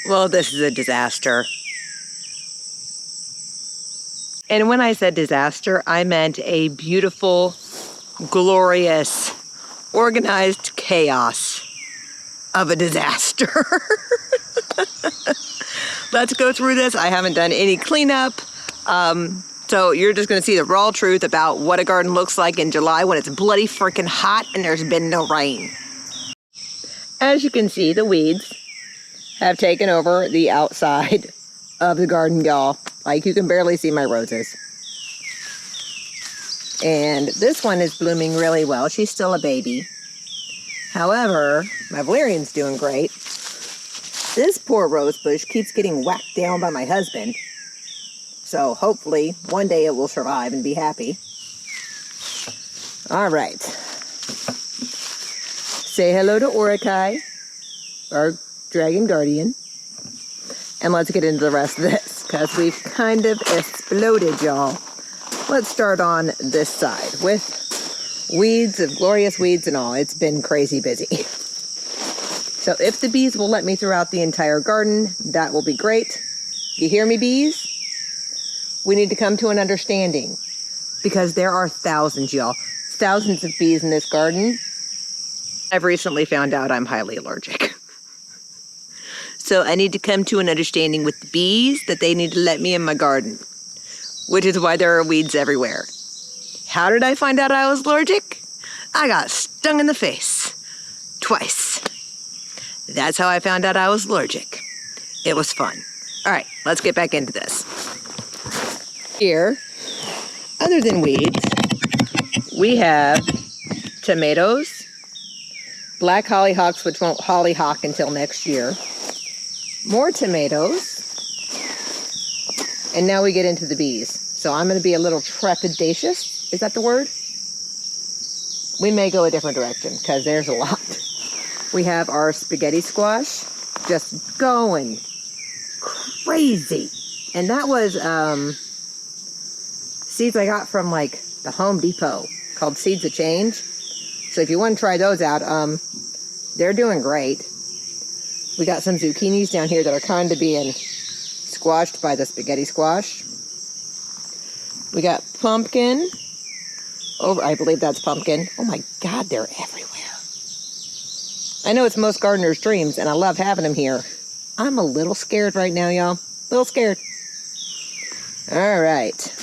Well, this is a disaster. And when I said disaster, I meant a beautiful, glorious, organized chaos of a disaster. Let's go through this. I haven't done any cleanup. So you're just gonna see the raw truth about what a garden looks like in July when it's bloody freaking hot and there's been no rain. As you can see, the weeds have taken over the outside of the garden, y'all. Like, you can barely see my roses. And this one is blooming really well. She's still a baby. However, my valerian's doing great. This poor rose bush keeps getting whacked down by my husband. So hopefully one day it will survive and be happy. All right. Say hello to Orakai, our dragon guardian. And let's get into the rest of this, because we've kind of exploded, y'all. Let's start on this side with weeds, of glorious weeds and all. It's been crazy busy. So if the bees will let me throughout the entire garden, that will be great. You hear me, bees? We need to come to an understanding, because there are thousands, y'all. Thousands of bees in this garden. I've recently found out I'm highly allergic. So I need to come to an understanding with the bees that they need to let me in my garden, which is why there are weeds everywhere. How did I find out I was allergic? I got stung in the face twice. That's how I found out I was allergic. It was fun. All right, let's get back into this. Here, other than weeds, we have tomatoes, black hollyhocks, which won't hollyhock until next year, more tomatoes, and now we get into the bees. So I'm going to be a little trepidatious. Is that the word? We may go a different direction, because there's a lot. We have our spaghetti squash just going crazy. And that was seeds I got from like the Home Depot called Seeds of Change. So if you want to try those out, they're doing great. We got some zucchinis down here that are kind of being squashed by the spaghetti squash. We got pumpkin. Over, I believe that's pumpkin. Oh my God, they're everywhere. I know it's most gardeners' dreams, and I love having them here. I'm a little scared right now, y'all. A little scared. All right.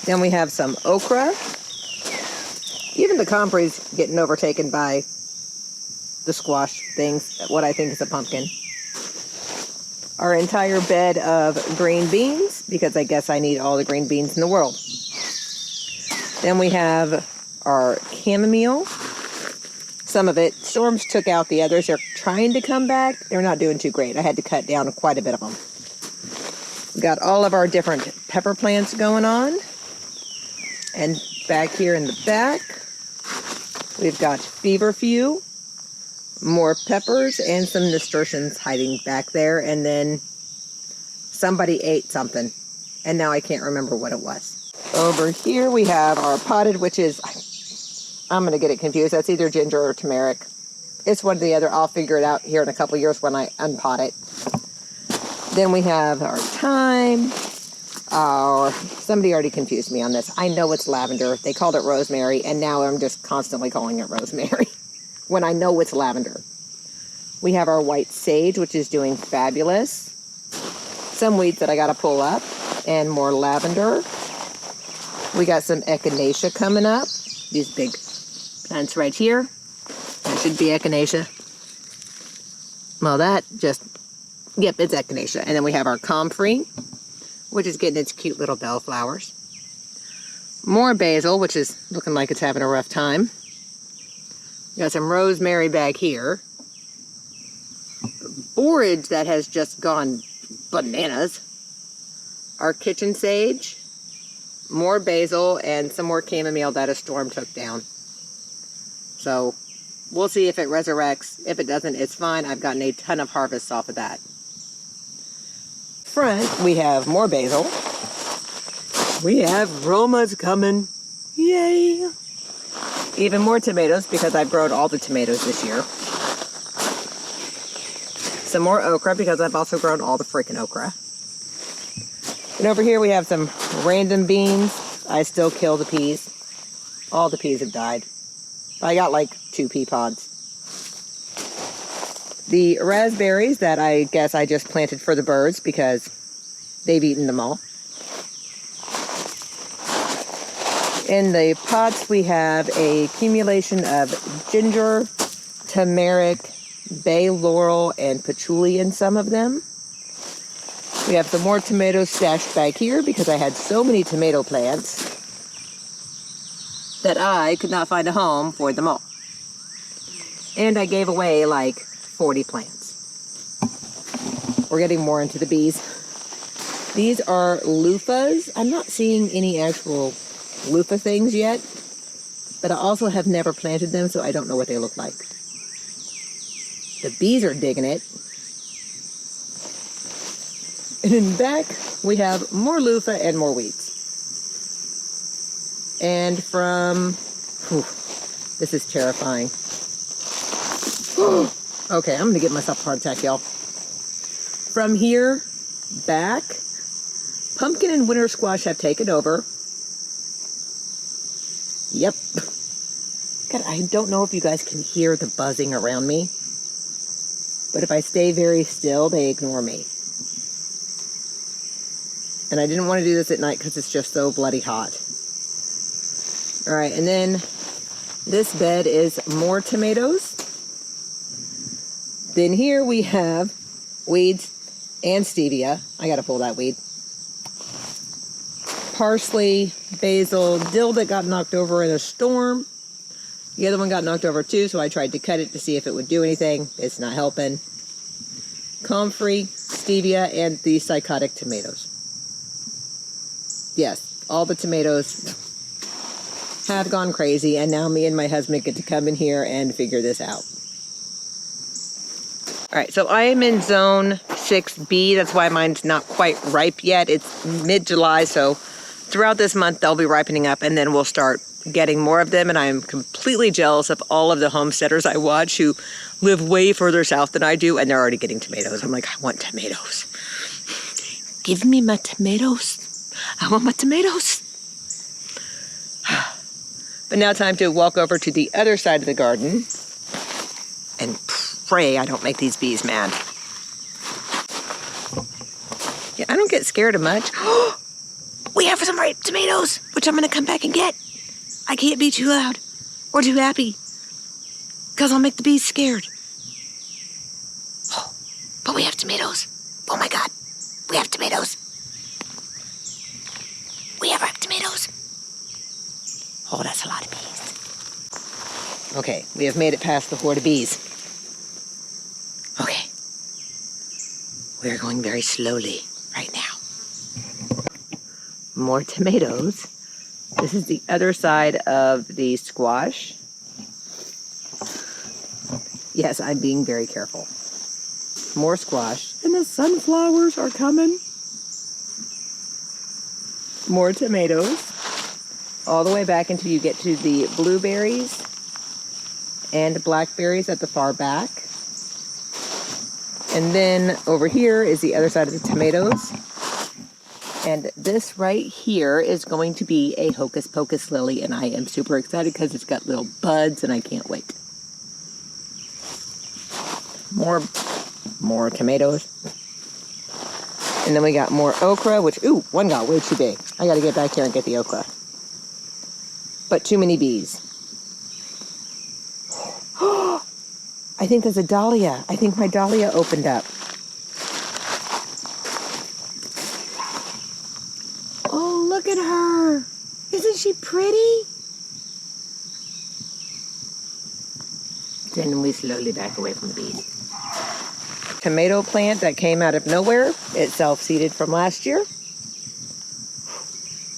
Then we have some okra. Even the compre's getting overtaken by the squash things, what I think is a pumpkin. Our entire bed of green beans, because I guess I need all the green beans in the world. Then we have our chamomile. Some of it, storms took out the others. They're trying to come back. They're not doing too great. I had to cut down quite a bit of them. We got all of our different pepper plants going on. And back here in the back, we've got feverfew, more peppers, and some nasturtiums hiding back there. And then somebody ate something, and now I can't remember what it was. Over here we have our potted, which is, I'm going to get it confused. That's either ginger or turmeric. It's one or the other. I'll figure it out here in a couple years when I unpot it. Then we have our thyme. Somebody already confused me on this. I know it's lavender. They called it rosemary, and now I'm just constantly calling it rosemary when I know it's lavender. We have our white sage, which is doing fabulous. Some weeds that I got to pull up, and more lavender. We got some echinacea coming up. These big plants right here. That should be echinacea. Well, that just, yep, it's echinacea. And then we have our comfrey, which is getting its cute little bellflowers. More basil, which is looking like it's having a rough time. We got some rosemary back here. Borage that has just gone bananas. Our kitchen sage. More basil, and some more chamomile that a storm took down. So we'll see if it resurrects. If it doesn't, it's fine. I've gotten a ton of harvests off of that. Front, we have more basil. We have Romas coming. Yay! Even more tomatoes, because I've grown all the tomatoes this year. some more okra because I've also grown all the freaking okra. And over here we have some random beans. I still kill the peas. All the peas have died. I got like 2 pea pods. The raspberries that I guess I just planted for the birds because they've eaten them all. In the pots we have a accumulation of ginger, turmeric, bay laurel, and patchouli in some of them. We have some more tomatoes stashed back here because I had so many tomato plants that I could not find a home for them all. And I gave away like 40 plants. We're getting more into the bees. These are loofahs. I'm not seeing any actual loofah things yet, but I also have never planted them, so I don't know what they look like. The bees are digging it. And in back, we have more loofah and more weeds. And from, this is terrifying. Okay, I'm gonna get myself a heart attack, y'all. From here back, pumpkin and winter squash have taken over. Yep. God, I don't know if you guys can hear the buzzing around me, but if I stay very still, they ignore me. And I didn't want to do this at night because it's just so bloody hot. All right, and then this bed is more tomatoes. Then here we have weeds and stevia. I gotta pull that weed. Parsley, basil, dill that got knocked over in a storm. The other one got knocked over too, so I tried to cut it to see if it would do anything. It's not helping. Comfrey, stevia, and the psychotic tomatoes. Yes, all the tomatoes have gone crazy, and now me and my husband get to come in here and figure this out. All right, so I am in zone 6B. That's why mine's not quite ripe yet. It's mid-July, so throughout this month they'll be ripening up, and then we'll start getting more of them. And I am completely jealous of all of the homesteaders I watch who live way further south than I do, and they're already getting tomatoes. I'm like, I want tomatoes. Give me my tomatoes. I want my tomatoes. But now time to walk over to the other side of the garden and pray I don't make these bees mad. Yeah, I don't get scared of much. We have some ripe tomatoes, which I'm going to come back and get. I can't be too loud or too happy because I'll make the bees scared. Oh, but we have tomatoes. Oh my God, we have tomatoes. We have ripe tomatoes. Oh, that's a lot of bees. Okay, we have made it past the horde of bees. Okay. We are going very slowly right now. More tomatoes. This is the other side of the squash. Yes, I'm being very careful. More squash. And the sunflowers are coming. More tomatoes. All the way back until you get to the blueberries and blackberries at the far back. And then over here is the other side of the tomatoes. And this right here is going to be a hocus pocus lily, and I am super excited because it's got little buds and I can't wait. More tomatoes. And then we got more okra, which, ooh, one got way too big. I gotta get back here and get the okra. But too many bees. I think there's a dahlia. I think my dahlia opened up. Oh, look at her. Isn't she pretty? Then we slowly back away from the bees. Tomato plant that came out of nowhere. It self-seeded from last year.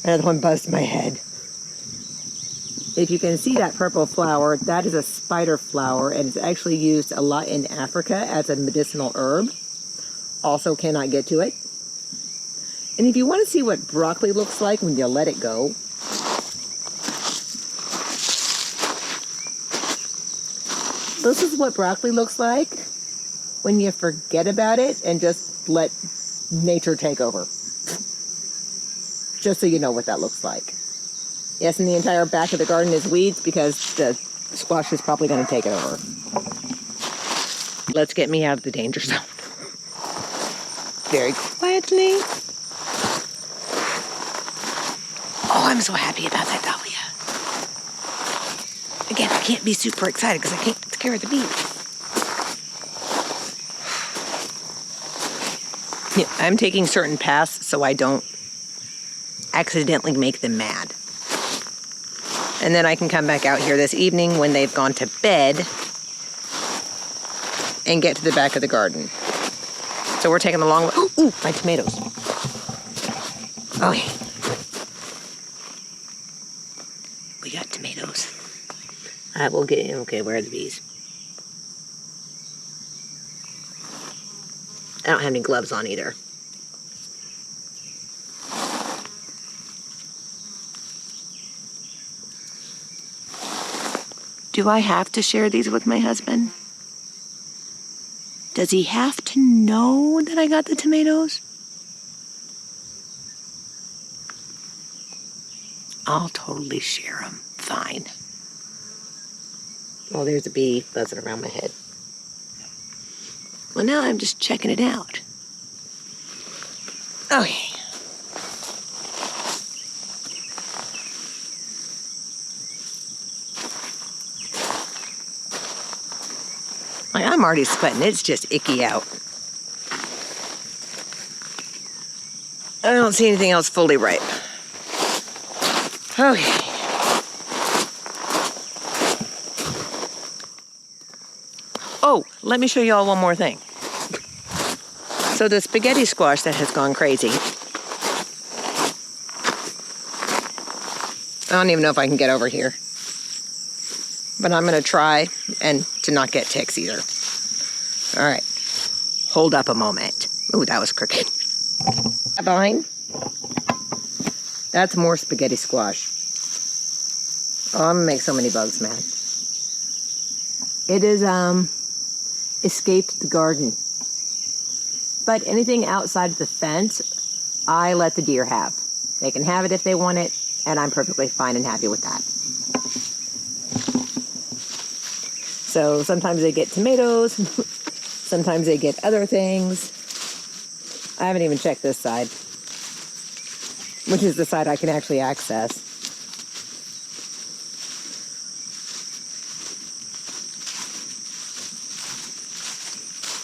Another one buzzed my head. If you can see that purple flower, that is a spider flower, and it's actually used a lot in Africa as a medicinal herb. Also cannot get to it. And if you want to see what broccoli looks like when you let it go, this is what broccoli looks like when you forget about it and just let nature take over. Just so you know what that looks like. Yes, and the entire back of the garden is weeds because the squash is probably going to take it over. Let's get me out of the danger zone. Very quietly. Oh, I'm so happy about that dahlia. Again, I can't be super excited because I can't take care of the bees. Yeah, I'm taking certain paths so I don't accidentally make them mad. And then I can come back out here this evening when they've gone to bed and get to the back of the garden. So we're taking the long way. Ooh, my tomatoes. Okay. We got tomatoes. I will get in. Okay, where are the bees? I don't have any gloves on either. Do I have to share these with my husband? Does he have to know that I got the tomatoes? I'll totally share them. Fine. Oh, there's a bee buzzing around my head. Well, now I'm just checking it out. Okay. I'm already sweating. It's just icky out. I don't see anything else fully ripe. Okay. Oh, let me show you all one more thing. So the spaghetti squash that has gone crazy. I don't even know if I can get over here. But I'm going to try and to not get ticks either. All right. Hold up a moment. Ooh, that was crooked. Behind. That's more spaghetti squash. Oh, I'm going to make so many bugs mad. It is, escaped the garden. But anything outside of the fence, I let the deer have. They can have it if they want it, and I'm perfectly fine and happy with that. So sometimes they get tomatoes, sometimes they get other things. I haven't even checked this side, which is the side I can actually access.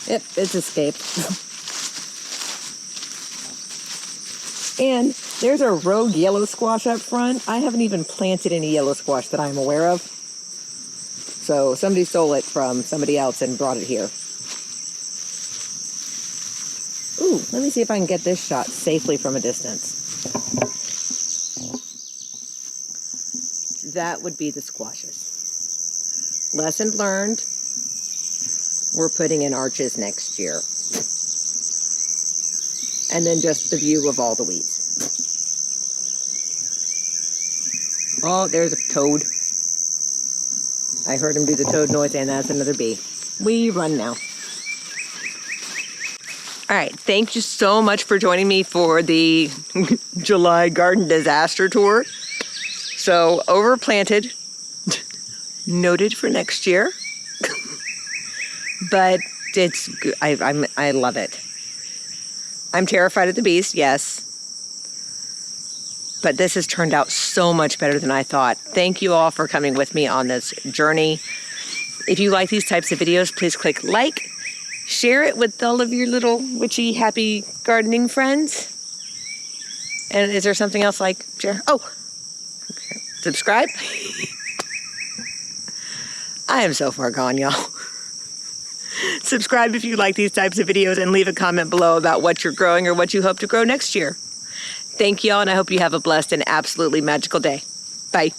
Yep, it's escaped. And there's a rogue yellow squash up front. I haven't even planted any yellow squash that I'm aware of. So somebody stole it from somebody else and brought it here. Ooh, let me see if I can get this shot safely from a distance. That would be the squashes. Lesson learned. We're putting in arches next year. And then just the view of all the weeds. Oh, there's a toad. I heard him do the toad noise, and that's another bee. We run now. All right, thank you so much for joining me for the July garden disaster tour. So, overplanted, noted for next year. But it's good. I love it. I'm terrified of the bees, yes. But this has turned out so much better than I thought. Thank you all for coming with me on this journey. If you like these types of videos, please click like, share it with all of your little witchy, happy gardening friends. And is there something else like share? Oh, okay. Subscribe. I am so far gone, y'all. Subscribe if you like these types of videos and leave a comment below about what you're growing or what you hope to grow next year. Thank y'all, and I hope you have a blessed and absolutely magical day. Bye.